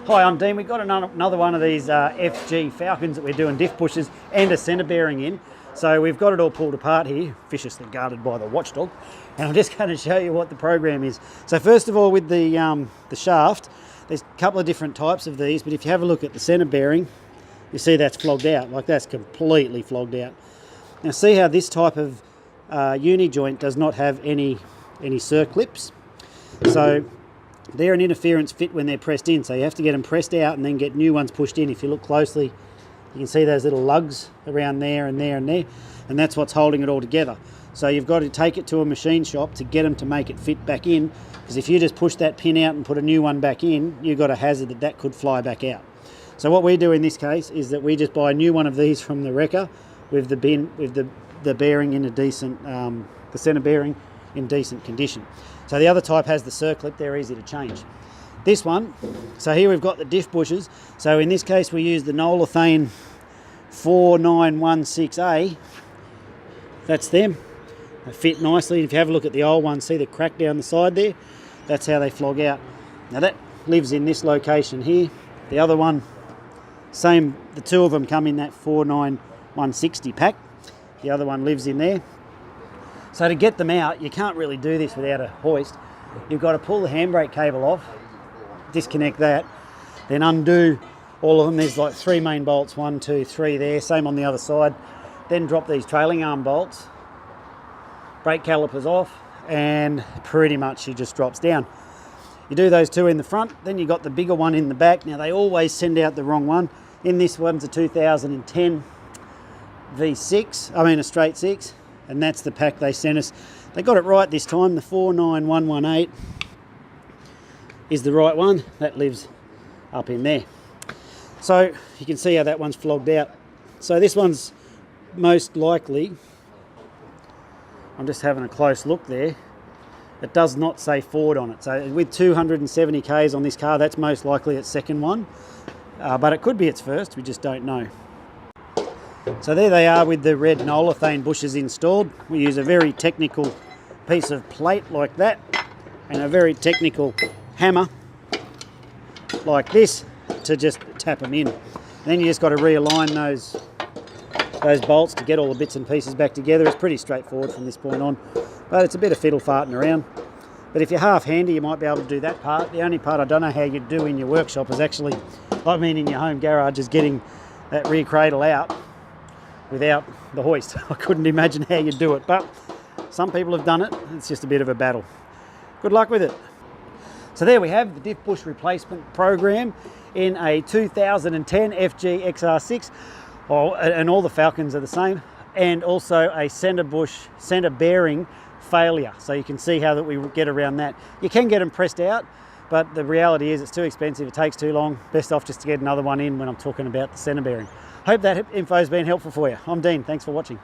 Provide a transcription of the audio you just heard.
Hi, I'm Dean. We've got another one of these FG Falcons that we're doing diff pushes and a centre bearing in. So we've got it all pulled apart here, viciously guarded by the watchdog. And I'm just going to show you what the program is. So first of all, with the shaft, there's a couple of different types of these, but if you have a look at the centre bearing, you see that's flogged out, like that's completely flogged out. Now see how this type of uni joint does not have any circlips. So they're an interference fit when they're pressed in, so you have to get them pressed out and then get new ones pushed in. If you look closely, you can see those little lugs around there and there and there, and that's what's holding it all together. So you've got to take it to a machine shop to get them to make it fit back in, because if you just push that pin out and put a new one back in, you've got a hazard that that could fly back out. So what we do in this case is that we just buy a new one of these from the wrecker with the bin, with the bearing in a decent, the centre bearing in decent condition. So the other type has the circlip, they're easy to change. This one, so here we've got the diff bushes. So in this case we use the Nolethane 4916A. That's them. They fit nicely. If you have a look at the old one, see the crack down the side there? That's how they flog out. Now that lives in this location here. The other one, same, the two of them come in that 49160 pack. The other one lives in there. So to get them out, you can't really do this without a hoist. You've got to pull the handbrake cable off, disconnect that, then undo all of them. There's like 3 main bolts, 1, 2, 3 there, same on the other side. Then drop these trailing arm bolts, brake calipers off, and pretty much she just drops down. You do those two in the front, then you got the bigger one in the back. Now they always send out the wrong one. In this one's a 2010 V6, a straight 6. And that's the pack they sent us. They got it right this time. The 49118 is the right one. That lives up in there. So you can see how that one's flogged out. So this one's most likely, I'm just having a close look there, it does not say Ford on it. So with 270 Ks on this car, that's most likely its second one. But it could be its first, we just don't know. So there they are with the red Nolethane bushes installed. We use a very technical piece of plate like that and a very technical hammer like this to just tap them in. Then you just got to realign those bolts to get all the bits and pieces back together. It's pretty straightforward from this point on, but it's a bit of fiddle farting around. But if you're half handy, you might be able to do that part. The only part I don't know how you'd do in your workshop is actually, in your home garage, is getting that rear cradle out without the hoist. I couldn't imagine how you'd do it, but some people have done it. It's just a bit of a battle. Good luck with it. So there we have the diff bush replacement program in a 2010 FG XR6, and all the Falcons are the same, and also a centre bearing failure. So you can see how that we get around that. You can get them pressed out, but the reality is it's too expensive, it takes too long. Best off just to get another one in when I'm talking about the centre bearing. Hope that info's been helpful for you. I'm Dean, thanks for watching.